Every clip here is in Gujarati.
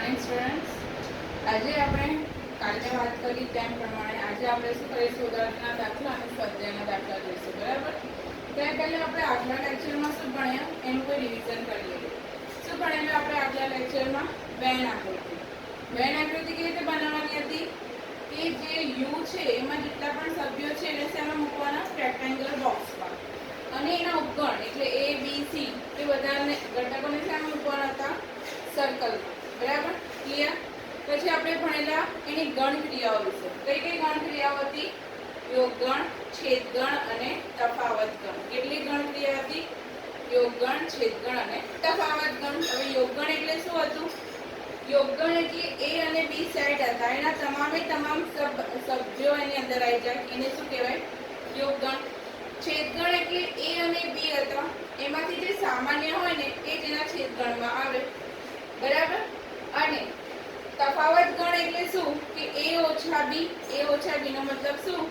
મોર્નિંગ સ્ટુડન્ટ્સ, આજે આપણે કાલે વાત કરી તેમ પ્રમાણે આજે આપણે શું કરીશું? ઉદાહરણના દાખલા અને સ્વાધ્યાયના દાખલા જોઈશું. બરાબર? ત્યાં પહેલા આપણે આગલા લેક્ચરમાં શું ભણ્યા એનું કોઈ રિવિઝન કરી લઈએ. શું ભણેલું આપણે આગલા લેક્ચરમાં? વેન આકૃતિ. વેન આકૃતિ કેવી રીતે બનાવવાની હતી કે જે યુ છે એમાં જેટલા પણ સભ્યો છે એને શેમાં મૂકવાના? રેક્ટેંગલ બોક્સમાં. અને એના ઉપગણ એટલે એ બી સી એ બધાને ઘટકોને શેમાં મૂકવાના હતા? સર્કલ. બરાબર? ક્લિયર? પછી આપણે ભણેલા એની ગણ ક્રિયાઓ વિશે. કઈ કઈ ગણ ક્રિયાઓ હતી? યોગગણ, છેદગણ અને તફાવત ગણ. કેટલી ગણ ક્રિયા હતી? યોગગણ, છેદગણ અને તફાવત ગણ. હવે યોગગણ એટલે શું હતું? યોગગણ એટલે એ અને બી સેટ હતા, એના તમામે તમામ સભ્યો એની અંદર આવી જાય, એને શું કહેવાય? યોગગણ. છેદગણ એટલે એ અને બી હતા, એમાંથી જે સામાન્ય હોય ને એ જ એના છેદગણમાં આવે. બરાબર? અને તફાવત ગણ એટલે શું કે એ ઓછા બી. એ ઓછા બી નો મતલબ શું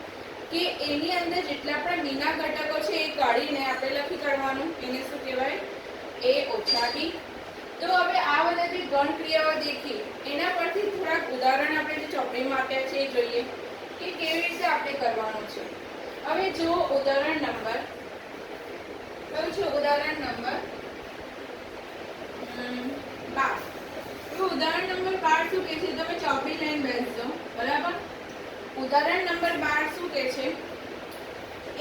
કે એની અંદર જેટલા પણ બીના ઘટકો છે એ કાઢીને આપણે લખી કાઢવાનું, એને શું કહેવાય? એ ઓછા બી. તો હવે આ બધા જે ગણ ક્રિયાઓ દેખી એના પરથી થોડાક ઉદાહરણ આપણે જે ચોપડીમાં આપ્યા છે એ જોઈએ કે કેવી રીતે આપણે કરવાનું છે. હવે જો ઉદાહરણ નંબર કયું છે? ઉદાહરણ નંબર 12. ઉદાહરણ નંબર 12 શું કહે છે? તમે ચોપડી લઈને બેસજો. બરાબર? ઉદાહરણ નંબર 12 શું કહે છે?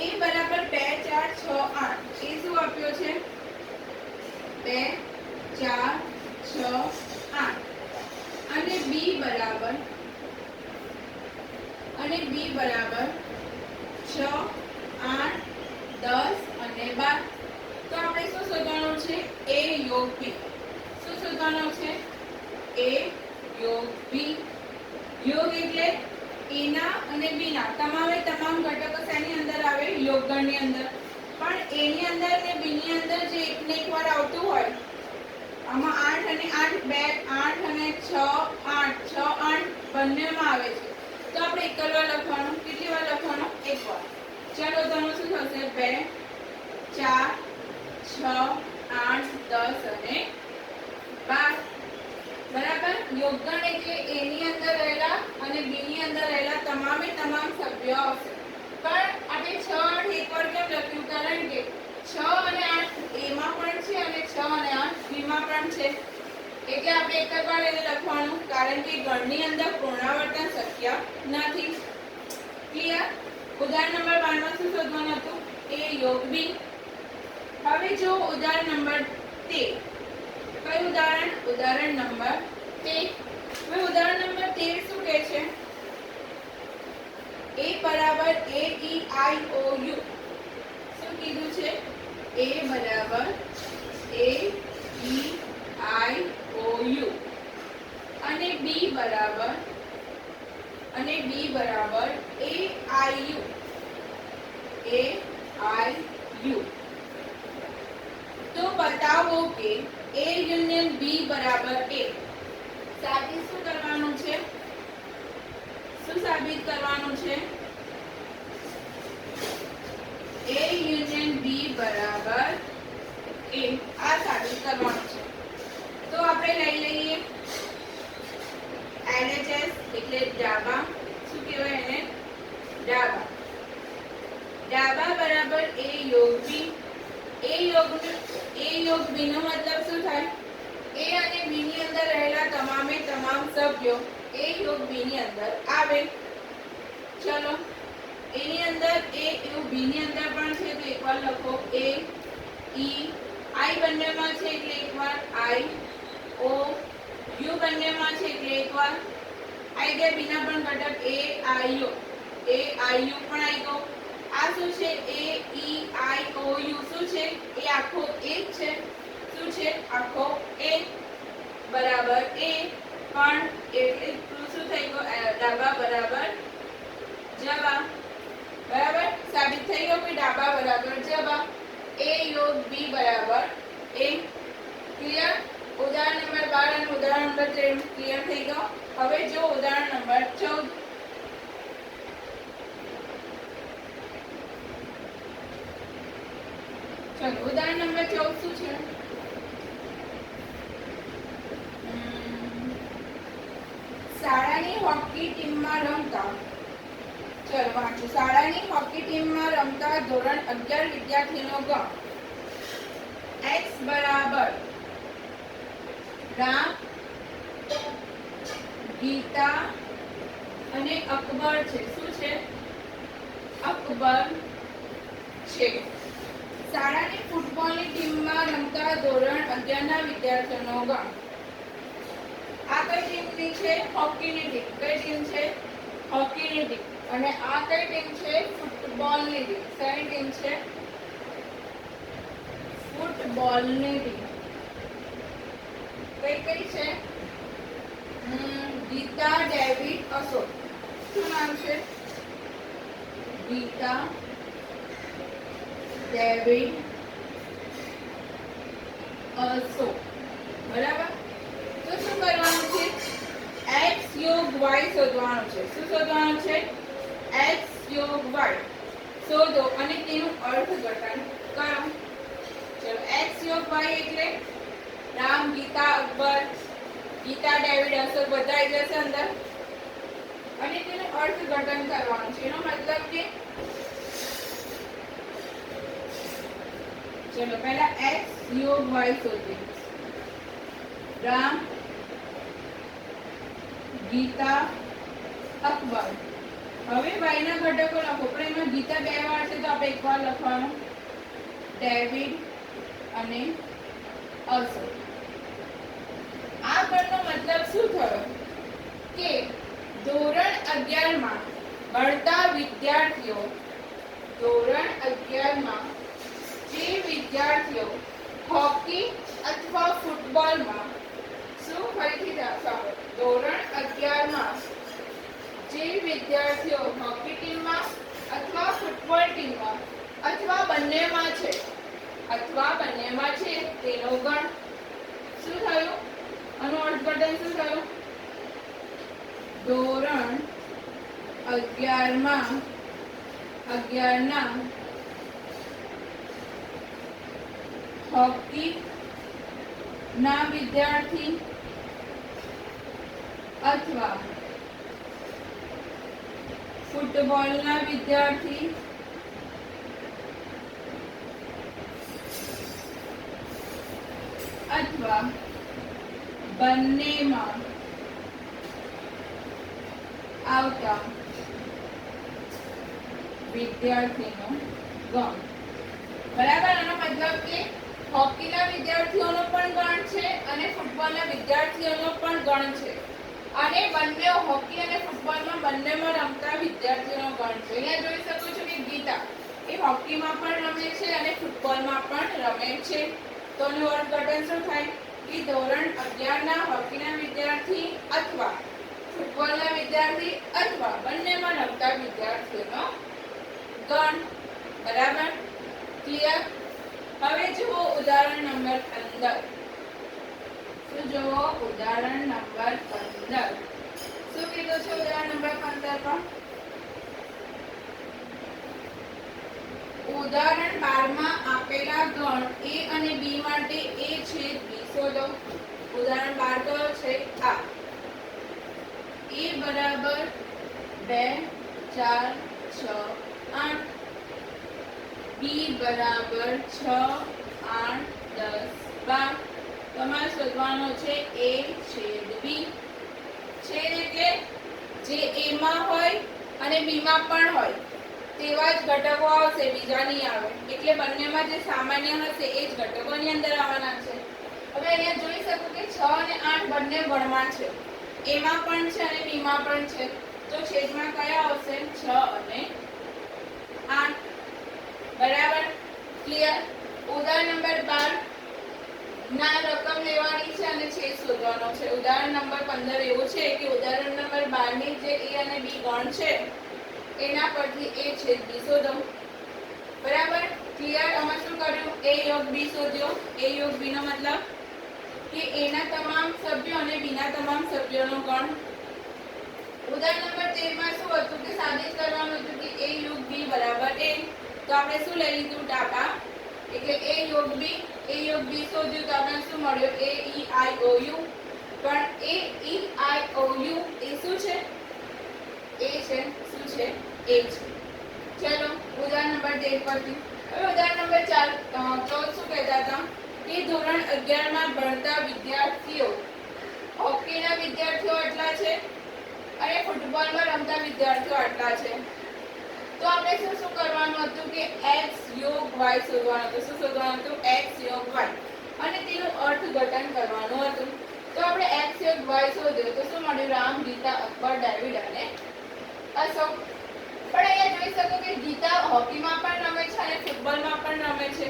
a બરાબર 2 4 6 8. એ શું આપ્યો છે? 2 4 6 8. અને b બરાબર 6 8 10 અને 12. તો આપણે શું શોધવાનું છે? a યોગ b. શું શોધવાનું છે? a યોગ b. યોગ એટલે એના અને બીના તમામે તમામ ઘટકો શેની અંદર આવે? યોગગણની અંદર. પણ એની અંદર ને બીની અંદર જે એકને એક વાર આવતું હોય, આમાં 8 અને 8 બે 8 અને 6 8 6 8 બંનેમાં આવે છે. તો આપણે એક વાર લખવાનું. કેટલી વાર લખવાનું? એક વાર. ચાલો તો શું થશે? 2 4 6 8 10 અને 12. બરાબર? યોગગણ એટલે એની અંદર રહેલા અને બીની અંદર રહેલા તમામે તમામ સભ્યો આવશે. પણ આપણે 6 8 એકવાર કેમ લખ્યું? કારણ કે 6 અને 8 એમાં પણ છે અને 6 અને 8 બીમાં પણ છે. એટલે આપણે એક જ વાર એને લખવાનું, કારણ કે ગણની અંદર પુનરાવર્તન શક્ય નથી. ક્લિયર? ઉદાહરણ નંબર 12 માં શું શોધવાનું હતું? a યોગ b. હવે જો ઉદાહરણ નંબર 13. કયું ઉદાહરણ? ઉદાહરણ નંબર 13. હવે ઉદાહરણ નંબર 13 શું કહે છે? a બરાબર a e i o u. શું કીધું છે? a બરાબર a e i o u. અને b બરાબર a i u. તો બતાવો કે a યુનિયન b બરાબર a. સાબિત શું કરવાનું છે? શું સાબિત કરવાનું છે? a યુનિયન b બરાબર a. આ સાબિત કરવાનું છે. તો આપણે લઈ લઈએ LHS એટલે ડાબા. શું કહેવાય એને? ડાબા. ડાબા બરાબર a યોગ b. a યોગ b નો મતલબ શું થાય? a અને b ની અંદર રહેલા તમામે તમામ સભ્યો a યોગ b ની અંદર આવે. ચલો, એની અંદર a એવું b ની અંદર પણ છે તો એકવાર લખો a e i બંનેમાં છે એટલે એકવાર i o u બંનેમાં છે એટલે એકવાર આઈ ગયા. બીના પણ ઘટક a i u પણ આવી ગયો. આ શું છે? a e i o u. શું છે? એ આખો એક છે. શું છે? આખો એક બરાબર a. પણ એટલે શું થઈ ગયું? ડાબા બરાબર જબા. બરાબર? સાબિત થઈ ગયું કે ડાબા બરાબર જબા. a યોગ b બરાબર a. ક્લિયર? ઉદાહરણ નંબર 12 અને ઉદાહરણ નંબર 13 ક્લિયર થઈ ગયો. હવે જો ઉદાહરણ નંબર 14. ચલો, ઉદાહરણ નંબર 14 શું છે? શાળાની હોકી ટીમમાં રમતા ચલો વાંચો શાળાની હોકી ટીમમાં રમતા ધોરણ 11 વિદ્યાર્થીનો ગણ x બરાબર રામ ગીતા અને અકબર છે શું છે અકબર છે શાળાની ફૂટબોલની ટીમમાં રમતા ધોરણ 11 ના વિદ્યાર્થીઓનો ગણ આ કઈ ટીમની છે હોકીની ટીમ કઈ ટીમ છે હોકીની ટીમ અને આ કઈ ટીમ છે ફૂટબોલની ટીમ કઈ ટીમ છે ફૂટબોલની ટીમ કઈ કઈ છે ગીતા ડેવિડ અશોક શું નામ છે ગીતા ડેવિડ અશોક બરાબર તો શું કરવાનું છે x યોગ y શોધવાનું છે શું શોધવાનું છે x યોગ y શોધો અને તેનું અર્થઘટન કરો ચલો x યોગ y એટલે રામ ગીતા અકબર ગીતા ડેવિડ અશોક બધા આવી જશે અંદર અને તેનું અર્થઘટન કરવાનું છે એનો મતલબ કે ચલો પહેલા x યોગ y શોધીએ રામ ગીતા અકબર હવે y ના ઘટકો લખો પણ એમાં ગીતા બે વાર છે તો આપણે એકવાર લખવાનું ડેવિડ અને અશોક આ ગણનો મતલબ શું થયો કે ધોરણ 11 માં ભણતા વિદ્યાર્થીઓ ધોરણ 11 માં જે વિદ્યાર્થીઓ હોકી અથવા ફૂટબોલમાં શું ફરીથી સાંભળો ધોરણ 11 માં જે વિદ્યાર્થીઓ હોકી ટીમમાં અથવા ફૂટબોલ ટીમમાં અથવા બંનેમાં છે તેનો ગણ શું થયું આનું અર્થઘટન શું થયું ધોરણ 11 ના હોકી ના વિદ્યાર્થી અથવા ફૂટબોલ ના વિદ્યાર્થી અથવા બંનેમાં આવતા વિદ્યાર્થીનો ગણ બરાબર આનો મતલબ કે હોકીના વિદ્યાર્થીઓનો પણ ગણ છે અને ફૂટબોલના વિદ્યાર્થીઓનો પણ ગણ છે અને બંને હોકી અને ફૂટબોલમાં બંનેમાં રમતા વિદ્યાર્થીઓનો ગણ છે અહીંયા જોઈ શકો છો કે ગીતા એ હોકીમાં પણ રમે છે અને ફૂટબોલમાં પણ રમે છે તો એનું અર્થઘટન શું થાય કે ધોરણ 11 ના હોકીના વિદ્યાર્થી અથવા ફૂટબોલના વિદ્યાર્થી અથવા બંનેમાં રમતા વિદ્યાર્થીઓનો ગણ બરાબર ક્લિયર હવે જુઓ ઉદાહરણ નંબર 15 શું જુઓ ઉદાહરણ નંબર 15 શું કીધું છે ઉદાહરણ નંબર 15 પર ઉદાહરણ 12 માં આપેલા ગણ a અને b માટે a છેદ b શોધો ઉદાહરણ 12 કયો છે આ a બરાબર 2 4 6 8 b બરાબર 6 8 10 12 તમારે શોધવાનો છે a છેદ b છેદ એટલે જે a માં હોય અને b માં પણ હોય તેવા જ ઘટકો આવશે બીજા નહીં આવે એટલે બંનેમાં જે સામાન્ય હશે એ જ ઘટકોની અંદર આવવાના છે હવે અહીંયા જોઈ શકો કે 6 અને 8 બંને ગણમાં છે a માં પણ છે અને b માં પણ છે તો છેદમાં કયા આવશે 6 અને 8 બરાબર ક્લિયર ઉદાહરણ નંબર 12 ના રકમ લેવાની છે અને છેદ શોધવાનો છે ઉદાહરણ નંબર 15 એવું છે કે ઉદાહરણ નંબર 12 ની જે a અને b ગણ છે એના પરથી a છેદ b શોધો બરાબર ક્લિયર આમાં શું કર્યું a યોગ b શોધ્યો a યોગ b નો મતલબ કે a ના તમામ સભ્યો અને b ના તમામ સભ્યોનો ગણ ઉદાહરણ નંબર 13 માં શું હતું કે સાબિત કરવાનું હતું કે a યોગ b બરાબર a તો આપણે શું લઈ લીધું ડાટા એટલે a યોગ b શોધ્યું તો આપણે શું મળ્યો a e i o u પણ એ ઈ આઈ ઓ યુ એ શું છે? એ છે. શું છે? એ છે. ચલો ઉદાહરણ નંબર 13 પરથી. હવે ઉદાહરણ નંબર 4 તો શું કહેતા હતા કે ધોરણ 11 માં ભણતા વિદ્યાર્થીઓ હોકીના વિદ્યાર્થીઓ આટલા છે અને ફૂટબોલમાં રમતા વિદ્યાર્થીઓ આટલા છે. તો આપણે શું શું કરવાનું હતું કે x યોગ y શોધવાનું હતું. શું શોધવાનું હતું? x યોગ y અને તેનું અર્થઘટન કરવાનું હતું. તો આપણે x યોગ y શોધ્યો તો શું મળ્યું? રામ, ગીતા, અકબર, ડેવિડ અને અશોક. પણ અહીંયા જોઈ શકો કે ગીતા હોકીમાં પણ રમે છે અને ફૂટબોલમાં પણ રમે છે.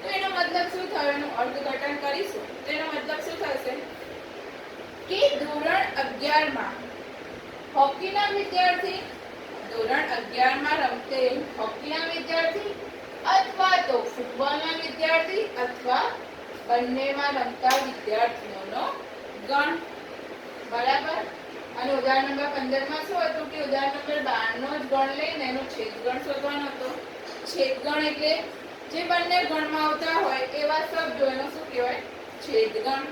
તો એનો મતલબ શું થયો? એનું અર્થઘટન કરીશું તો એનો મતલબ શું થશે કે ધોરણ 11 માં હોકીના વિદ્યાર્થી ધોરણ 11 માં રમતે હોકીના વિદ્યાર્થી અથવા તો ફૂટબોલના વિદ્યાર્થી અથવા બંનેમાં રમતા વિદ્યાર્થીઓનો ગણ. બરાબર. અને ઉદાહરણ નંબર 15 માં શું હતું કે ઉદાહરણ નંબર 12 નો જ ગણ લઈને એનો છેદગણ શોધવાનો હતો. છેદગણ એટલે જે બંને ગણમાં આવતા હોય એવા શબ્દો એનો શું કહેવાય? છેદગણ.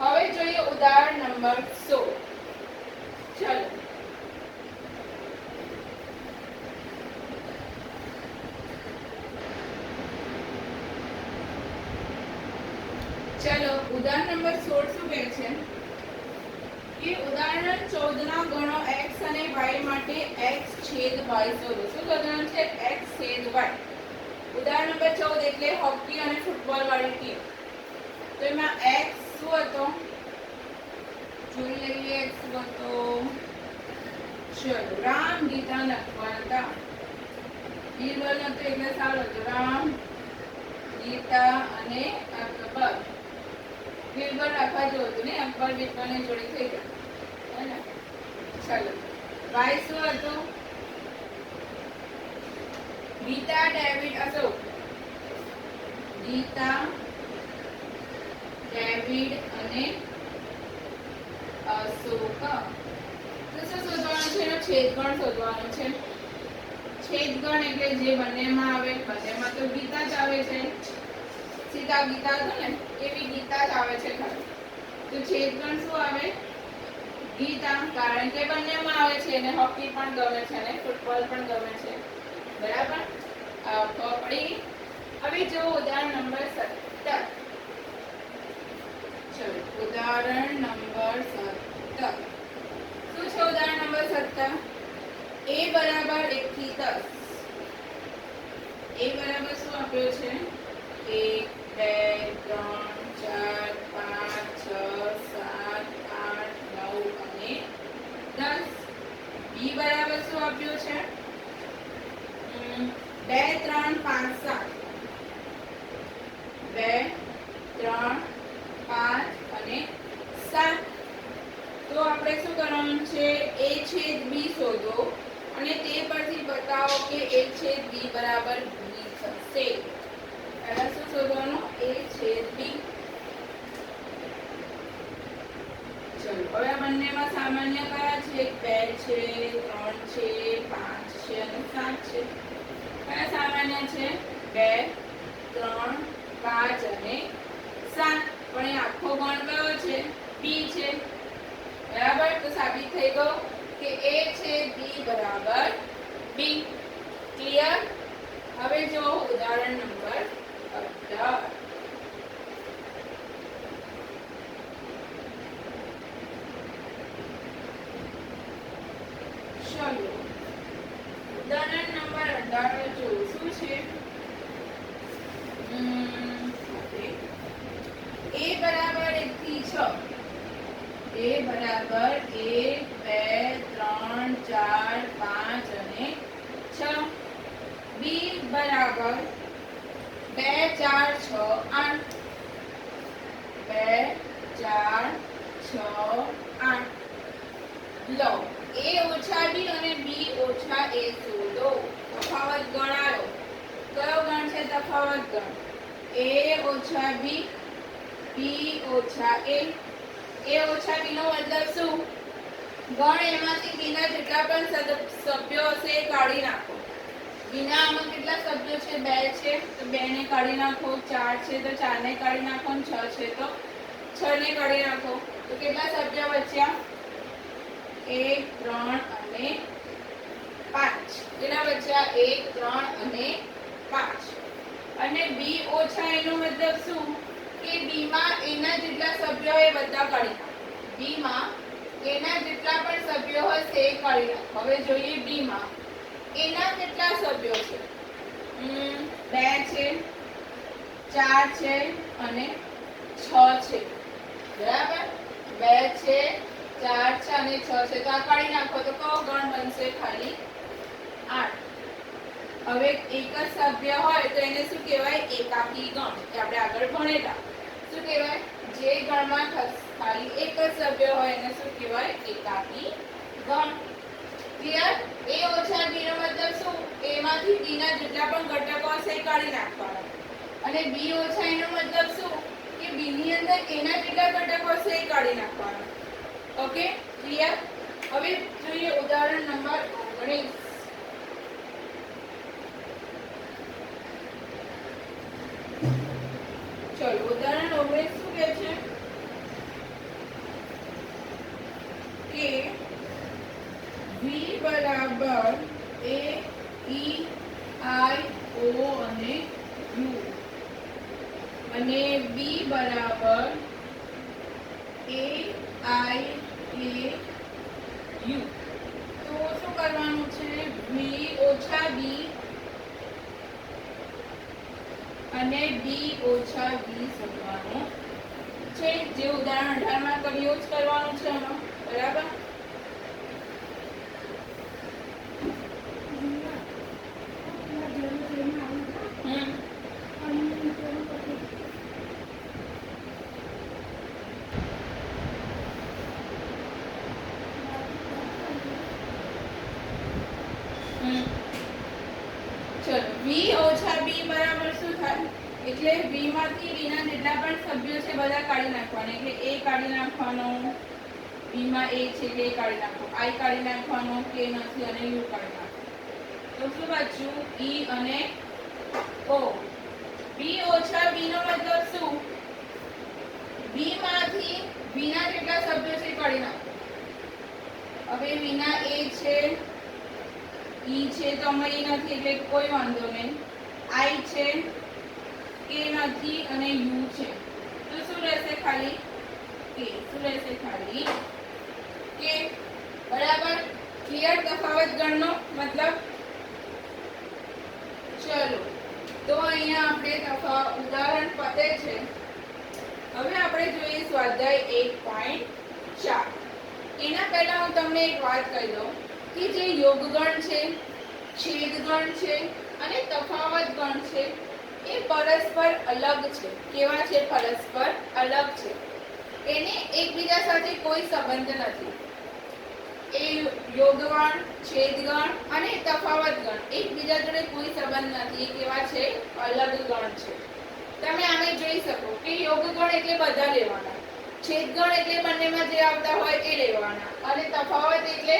હવે જોઈએ ઉદાહરણ નંબર 16. ચલો ચલો ઉદાહરણ નંબર 16 શું કહે છે કે ઉદાહરણ 14 ના ગણો x અને y માટે x છેદ y શોધો. શું શોધવાનું છે? x છેદ y. ઉદાહરણ નંબર 14 એટલે હોકી અને ફૂટબોલ વાળી ટીમ. તો એમાં x શું હતો? જોઈ લઈએ x શું હતો. ચલો રામ, ગીતા અને અકબર હતા. બીરબલ હતો એટલે સારું હતું. રામ, ગીતા અને અકબર. બીરબલ રાખવા જેવું હતું ને, અકબર બીરબલ ની જોડી થઈ ગઈ હે ને. ચલો y શું હતું? ગીતા, ડેવિડ, અશોક. ગીતા, ડેવિડ અને અશોક. તો શું શોધવાનું છે? એનો છેદગણ શોધવાનું છે. છેદગણ એટલે જે બંનેમાં આવે. બંનેમાં તો ગીતા જ આવે છે. સીધા ગીતા હતો ને એવી ગીતા જ આવે છે ખરું. તો છેદગણ શું આવે? ગીતા. કારણ કે બંનેમાં આવે છે અને હોકી પણ ગમે છે અને ફૂટબોલ પણ ગમે છે. બરાબર. પકડી. હવે જો ઉદાહરણ નંબર 17. ચલો ઉદાહરણ નંબર 17. શું છે ઉદાહરણ નંબર 17? a બરાબર 1 થી 10. a બરાબર શું આપ્યો છે? 1 2 3 4 5 6 7 8 9 અને 10. b બરાબર શું આપ્યું છે? 2 3 5 7. 2 3 5 અને 7. તો આપણે શું કરવાનું છે? a છેદ b શોધો અને તે પરથી બતાવો કે a છેદ b બરાબર b થશે. પહેલા શું શોધવાનું? a છેદ b. ચલો હવે બંનેમાં સામાન્ય કયા છે? 2 છે, 3 છે, 5 છે અને 7 છે. કયા સામાન્ય છે? 2 3 5 અને 7. પણ એ આખો ગણ કયો છે? b છે. બરાબર. તો સાબિત થઈ ગયું કે a છેદ b બરાબર b. ક્લિયર? હવે જો ઉદાહરણ નંબર 18. ચલો ઉદાહરણ નંબર 18 જો શું છે? a બરાબર 1 થી 6. a બરાબર 1 2 3 4 5 અને 6. b બરાબર 2 4 6 8. 2 4 6 8. લો a ઓછા b અને b ઓછા a શોધો. તફાવત ગણાયો. કયો ગણ છે તફાવત ગણ? a ઓછા b, b ઓછા a. a ઓછા b નો મતલબ શું? ગણ એમાંથી b ના જેટલા પણ સભ્યો હશે એ કાઢી નાખો. b ના આમાં કેટલા સભ્યો છે? 2 છે તો 2 ને કાઢી નાખો. 4 છે તો 4 ને કાઢી નાખો. 6 છે તો 6 ને કાઢી નાખો. તો કેટલા સભ્યો બચ્યા? 1 3 અને 5. કેટલા બચ્યા? 1 3 અને 5. અને b ઓછા એનો મતલબ શું કે b માં એના જેટલા સભ્યો એ બધા કાઢી નાખો. b માં એના જેટલા પણ સભ્યો હશે એ કાઢી નાખો. હવે જોઈએ b માં એના કેટલા સભ્યો છે? 2 છે, 4 છે અને 6 છે. બરાબર? 2 છે, 4 છે અને 6 છે. તો આ કાઢી નાખો તો કયો ગણ બનશે? ખાલી 8. હવે એક જ સભ્ય હોય તો એને શું કહેવાય? એકાકી ગણ. કે આપણે આગળ ભણેલા શું કહેવાય? જે ગણમાં ખાલી એક જ સભ્ય હોય એને શું કહેવાય? એકાકી ગણ. ક્લિયર? a ઓછા b નો મતલબ શું? a માંથી b ના જેટલા પણ ઘટકો હશે એ કાઢી નાખવાના. અને b ઓછા એનો મતલબ શું કે b ની અંદર એના જેટલા ઘટકો હશે એ કાઢી નાખવાના. ઓકે? ક્લિયર? હવે જોઈએ ઉદાહરણ નંબર 19. चलो उदाहरण 19 શું કહે છે કે v બરાબર a e i o અને u અને b બરાબર a i a u. તો શું કરવાનું છે? v ઓછા b અને b ઓછા b શોધવાનું છે. જે ઉદાહરણ 18 માં કર્યું જ કરવાનું છે આમાં. બરાબર? ચલો v ઓછા b બરાબર શું થાય? એટલે v માંથી b ના જેટલા પણ સભ્યો છે બધા કાઢી નાખવાના. એટલે a કાઢી નાખવાનો, b માં a છે એટલે a કાઢી નાખો, i કાઢી નાખવાનો, k નથી અને u કાઢી નાખો. તો શું બચ્યું? e અને o. b ઓછા b નો મતલબ શું? b માંથી b ના જેટલા સભ્યો છે કાઢી નાખો. હવે v ના a છે, e છે તો અહીં નથી એટલે કોઈ વાંધો નહીં. i છે, k નથી અને u છે. તો શું રહેશે? ખાલી k. શું રહેશે? ખાલી k. બરાબર? ક્લિયર તફાવત ગણનો મતલબ? ચલો તો અહીંયા આપણે ઉદાહરણ પતે છે. હવે આપણે જોઈએ સ્વાધ્યાય 1.4. એના પહેલા હું તમને એક વાત કહી દઉં કે જે યોગગણ છે, છેદગણ છે અને તફાવત ગણ છે એ પરસ્પર અલગ છે. કેવા છે? પરસ્પર અલગ છે. એને એકબીજા સાથે કોઈ સંબંધ નથી. એ યોગગણ, છેદગણ અને તફાવત ગણ એકબીજા જોડે કોઈ સંબંધ નથી. એ કેવા છે? અલગ ગણ છે. તમે આને જોઈ શકો કે યોગગણ એટલે બધા લેવાના, છેદગણ એટલે બંનેમાં જે આવતા હોય એ લેવાના અને તફાવત એટલે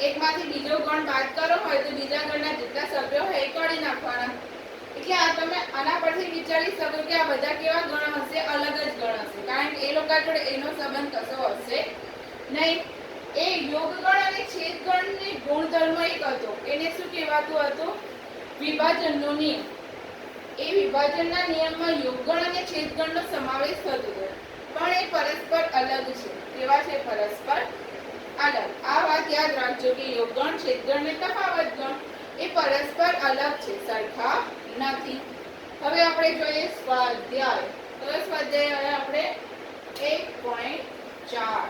એકમાંથી બીજો ગણ બાદ કરો હોય તો બીજા ગણના જેટલા સભ્યો હોય એ કાઢી નાખવાના. એટલે આ તમે આના પરથી વિચારી શકો કે આ બધા કેવા ગણ હશે? અલગ જ ગણ હશે. કારણ કે એ લોકો જોડે એનો સંબંધ કશો હશે નહીં. એ યોગગણ અને છેદગણની ગુણધર્મ એક હતો. એને શું કહેવાતું હતું? વિભાજનનો નિયમ. એ વિભાજનના નિયમમાં યોગગણ અને છેદગણનો સમાવેશ થતો હતો. પણ એ પરસ્પર અલગ છે. કેવા છે? પરસ્પર અલગ. આ વાત યાદ રાખજો કે યોગગણ, છેદગણ અને તફાવત ગણ એ પરસ્પર અલગ છે, સરખા નથી. હવે આપણે જોઈએ સ્વાધ્યાય. તો સ્વાધ્યાય આપણે 1.4